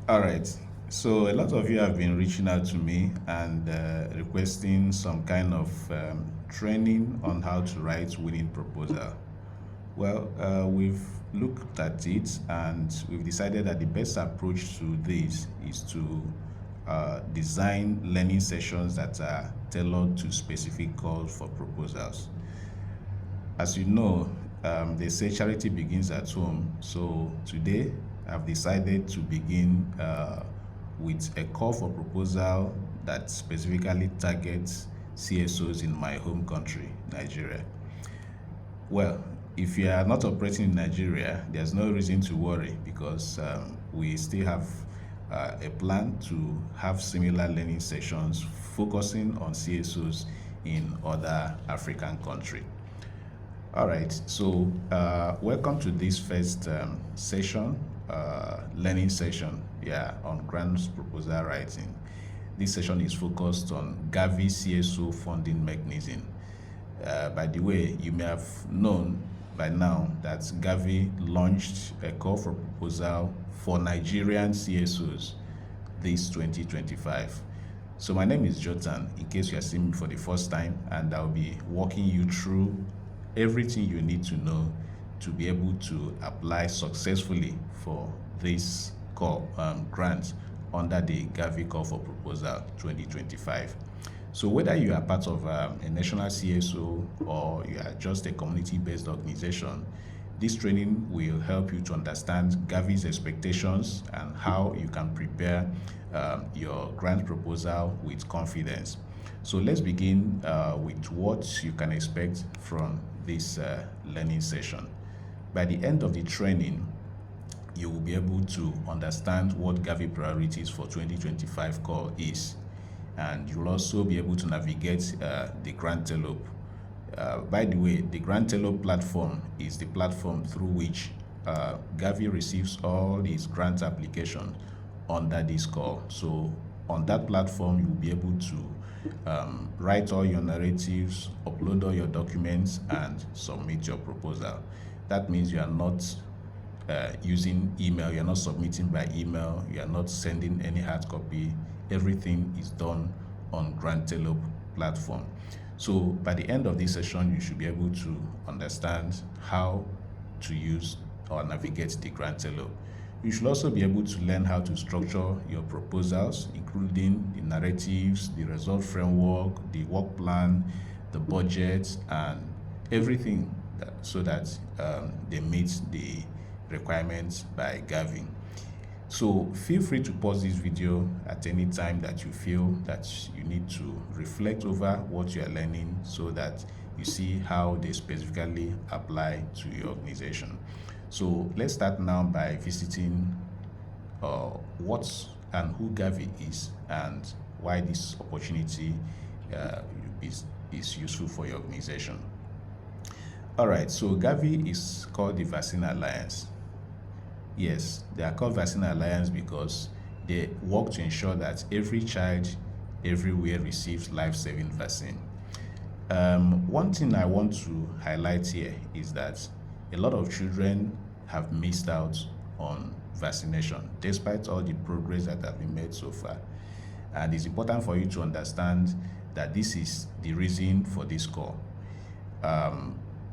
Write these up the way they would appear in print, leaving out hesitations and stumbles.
All right. So a lot of you have been reaching out to me and requesting some kind of training on how to write winning proposal. Well, we've looked at it and we've decided that the best approach to this is to design learning sessions that are tailored to specific calls for proposals. As you know, they say charity begins at home. So today, I've decided to begin with a call for proposal that specifically targets CSOs in my home country, Nigeria. Well, if you are not operating in Nigeria, there's no reason to worry because we still have a plan to have similar learning sessions focusing on CSOs in other African countries. All right, so welcome to this first session, learning session, on grants proposal writing. This session is focused on GAVI CSO funding mechanism. By the way, you may have known by now that GAVI launched a call for proposal for Nigerian CSOs this 2025. So my name is Jotan, in case you are seeing me for the first time, and I'll be walking you through everything you need to know to be able to apply successfully for this call grant under the GAVI Call for Proposal 2025. So whether you are part of a national CSO or you are just a community-based organization, this training will help you to understand GAVI's expectations and how you can prepare your grant proposal with confidence. So let's begin with what you can expect from this learning session. By the end of the training, you will be able to understand what GAVI priorities for 2025 call is, and you'll also be able to navigate the Grantelope. By the way, the Grantelope platform is the platform through which GAVI receives all its grant applications under this call. So on that platform, you'll be able to write all your narratives, upload all your documents, and submit your proposal. That means you are not using email, you're not submitting by email, you are not sending any hard copy. Everything is done on Grantelope platform. So by the end of this session, you should be able to understand how to use or navigate the Grantelope. You should also be able to learn how to structure your proposals, including the narratives, the result framework, the work plan, the budget, and everything so that they meet the requirements by GAVI. So feel free to pause this video at any time that you feel that you need to reflect over what you are learning so that you see how they specifically apply to your organization. So let's start now by visiting what and who GAVI is and why this opportunity is useful for your organization. All right, so GAVI is called the Vaccine Alliance. Yes, they are called Vaccine Alliance because they work to ensure that every child everywhere receives life-saving vaccine. One thing I want to highlight here is that a lot of children have missed out on vaccination despite all the progress that have been made so far. And it's important for you to understand that this is the reason for this call.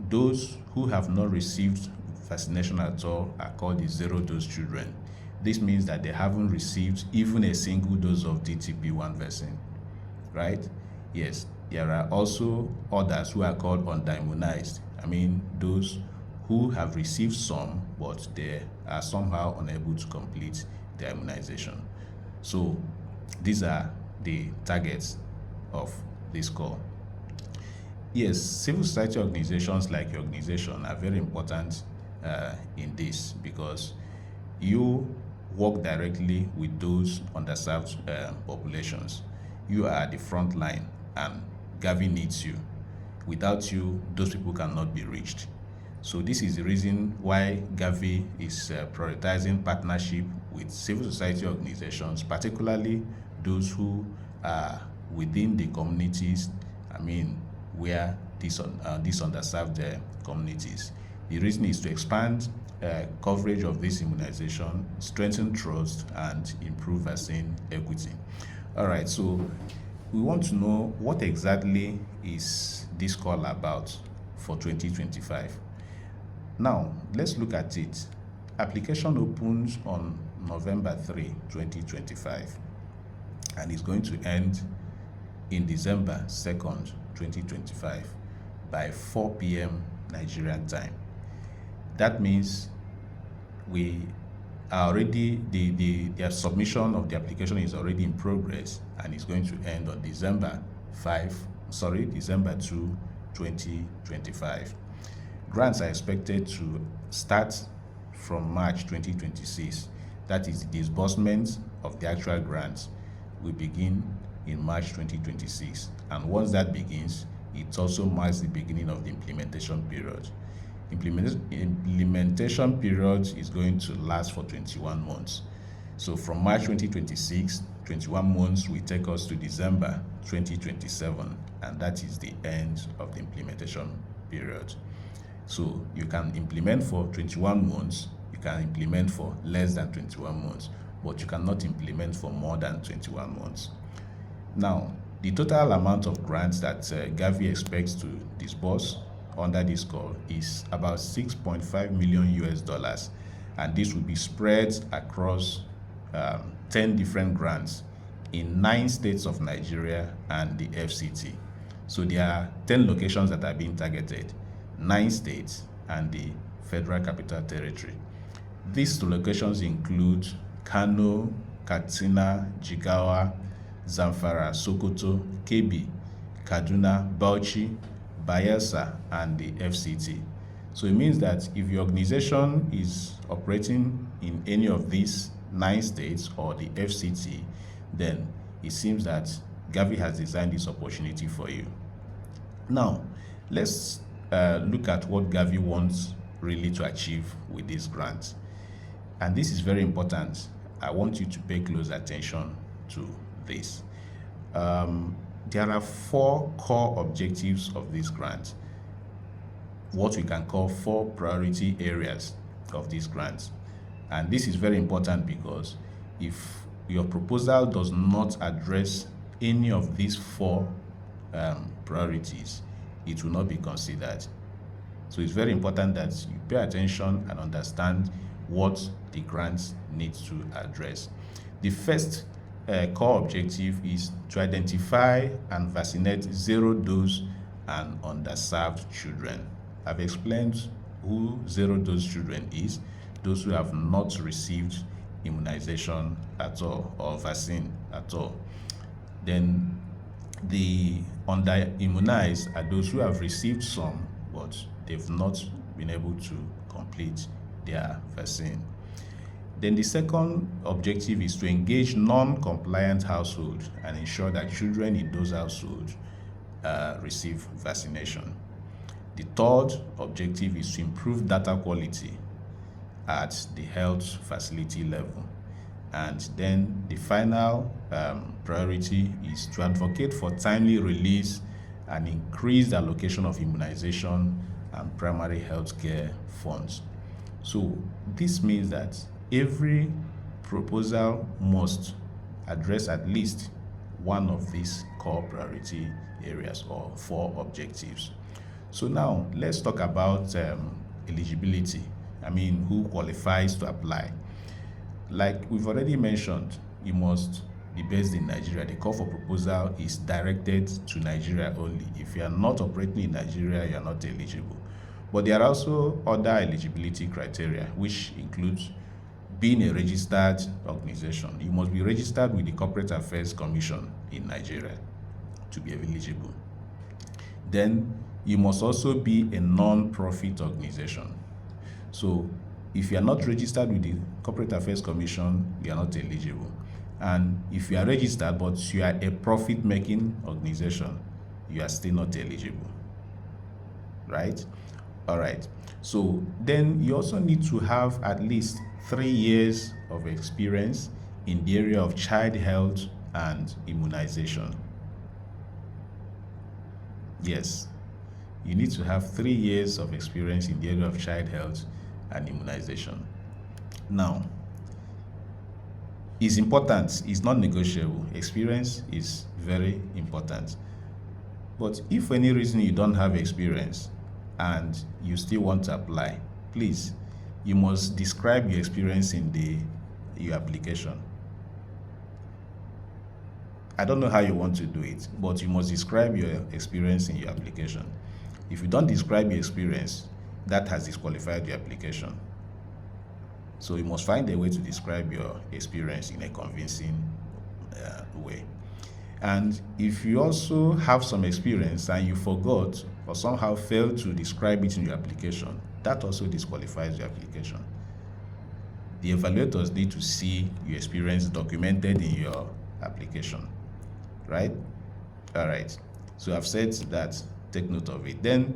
Those who have not received vaccination at all are called the zero-dose children. This means that they haven't received even a single dose of DTP1 vaccine, right? Yes, there are also others who are called underimmunized. I mean, those who have received some, but they are somehow unable to complete their immunization. So these are the targets of this call. Yes, civil society organizations like your organization are very important in this because you work directly with those underserved populations. You are at the front line and GAVI needs you. Without you, those people cannot be reached. So this is the reason why GAVI is prioritizing partnership with civil society organizations, particularly those who are within the communities, where these underserved communities. The reason is to expand coverage of this immunization, strengthen trust, and improve vaccine equity. All right, so we want to know what exactly is this call about for 2025. Now, let's look at it. Application opens on November 3, 2025, and is going to end in December 2nd, 2025 by 4 p.m. Nigerian time. That means we are already, the submission of the application is already in progress and is going to end on December 2, 2025. Grants are expected to start from March 2026. That is, the disbursement of the actual grants will begin in March 2026. And once that begins, it also marks the beginning of the implementation period. Implementation period is going to last for 21 months. So from March 2026, 21 months will take us to December 2027, and that is the end of the implementation period. So you can implement for 21 months, you can implement for less than 21 months, but you cannot implement for more than 21 months. Now, the total amount of grants that GAVI expects to disburse under this call is about $6.5 million US, and this will be spread across 10 different grants in 9 states of Nigeria and the FCT. So there are 10 locations that are being targeted, 9 states and the Federal Capital Territory. These locations include Kano, Katsina, Jigawa, Zamfara, Sokoto, Kebbi, Kaduna, Bauchi, Bayelsa, and the FCT. So it means that if your organization is operating in any of these 9 states or the FCT, then it seems that GAVI has designed this opportunity for you. Now, let's look at what GAVI wants really to achieve with this grant. And this is very important. I want you to pay close attention to this. There are 4 core objectives of this grant, what we can call 4 priority areas of this grant. And this is very important because if your proposal does not address any of these 4 priorities, it will not be considered. So it's very important that you pay attention and understand what the grant needs to address. The first core objective is to identify and vaccinate 0-dose and underserved children. I've explained who 0-dose children is, those who have not received immunization at all or vaccine at all. Then the under-immunized are those who have received some, but they've not been able to complete their vaccine. Then the second objective is to engage non-compliant households and ensure that children in those households receive vaccination. The third objective is to improve data quality at the health facility level. And then the final priority is to advocate for timely release and increased allocation of immunization and primary health care funds. So this means that every proposal must address at least one of these core priority areas or 4 objectives. So now let's talk about eligibility. I mean, who qualifies to apply? Like we've already mentioned, you must be based in Nigeria. The call for proposal is directed to Nigeria only. If you are not operating in Nigeria, you are not eligible. But there are also other eligibility criteria, which includes being a registered organization. You must be registered with the Corporate Affairs Commission in Nigeria to be eligible. Then you must also be a non-profit organization. So if you are not registered with the Corporate Affairs Commission, you are not eligible. And if you are registered but you are a profit-making organization, you are still not eligible, right? All right. So then you also need to have at least 3 years of experience in the area of child health and immunization. Yes, you need to have 3 years of experience in the area of child health and immunization. Now, it's important, it's not negotiable. Experience is very important. But if for any reason you don't have experience and you still want to apply, please, you must describe your experience in your application. I don't know how you want to do it, but you must describe your experience in your application. If you don't describe your experience, that has disqualified your application. So you must find a way to describe your experience in a convincing way. And if you also have some experience and you forgot or somehow failed to describe it in your application, that also disqualifies your application. The evaluators need to see your experience documented in your application, right? All right. So I've said that, take note of it. Then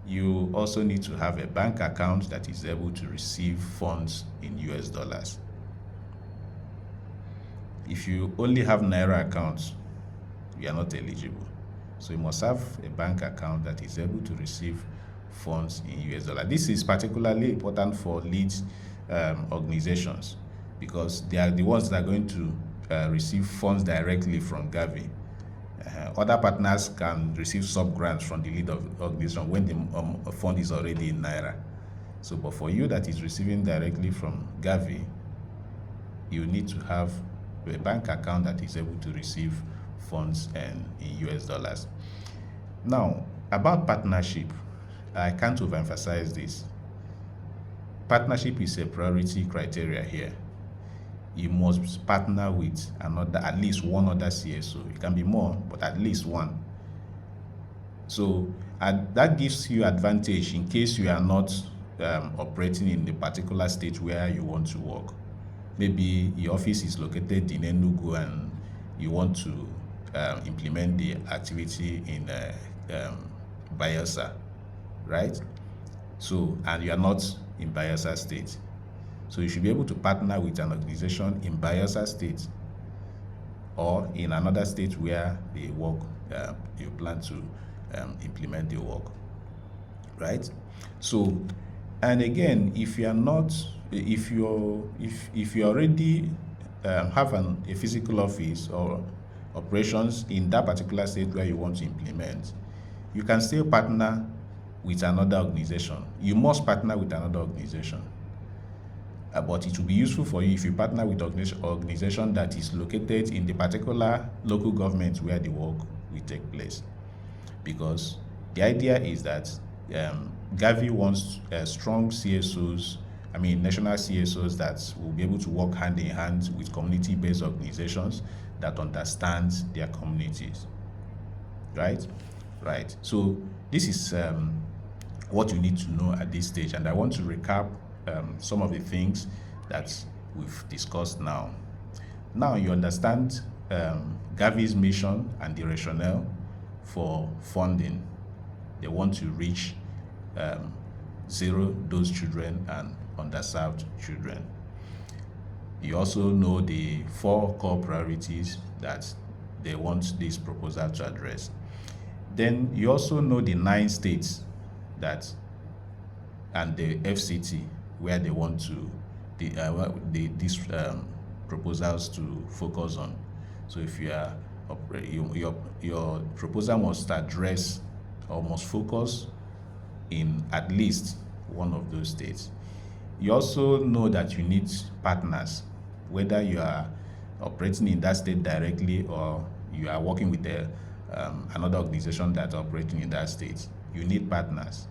you also need to have a bank account that is able to receive funds in US dollars. If you only have Naira accounts, you are not eligible. So you must have a bank account that is able to receive funds in US dollar. This is particularly important for lead organizations because they are the ones that are going to receive funds directly from GAVI. Other partners can receive sub-grants from the lead organization when the fund is already in Naira. So, but for you that is receiving directly from GAVI, you need to have a bank account that is able to receive funds in US dollars. Now, about partnership, I can't overemphasize this. Partnership is a priority criteria here. You must partner with at least one other CSO. It can be more, but at least one. So that gives you advantage in case you are not operating in the particular state where you want to work. Maybe your office is located in Enugu and you want to implement the activity in Bayelsa, right? So, and you are not in Bayelsa state. So you should be able to partner with an organization in Bayelsa state or in another state where they work, you plan to implement the work, right? So, and again, if you are not, if you already have a physical office or operations in that particular state where you want to implement, you can still partner with another organization. You must partner with another organization. But it will be useful for you if you partner with an organization that is located in the particular local government where the work will take place. Because the idea is that GAVI wants strong CSOs, national CSOs that will be able to work hand in hand with community-based organizations that understand their communities, right? Right. So this is what you need to know at this stage. And I want to recap some of the things that we've discussed now. Now you understand GAVI's mission and the rationale for funding. They want to reach zero-dose children and underserved children. You also know the 4 core priorities that they want this proposal to address. Then you also know the 9 states and the FCT where they want to these proposals to focus on. So if you are your proposal must address or must focus in at least one of those states. You also know that you need partners, whether you are operating in that state directly or you are working with another organization that's operating in that state. You need partners.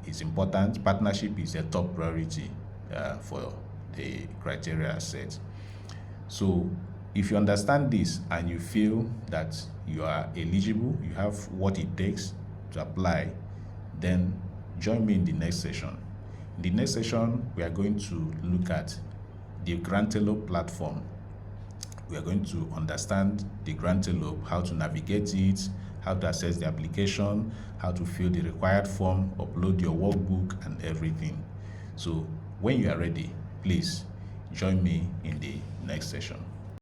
It's important. Partnership is a top priority for the criteria set. So if you understand this and you feel that you are eligible, you have what it takes to apply, then join me in the next session. In the next session, we are going to look at the Grantelope platform. We are going to understand the Grantelope, how to navigate it, how to access the application, how to fill the required form, upload your workbook and everything. So when you are ready, please join me in the next session.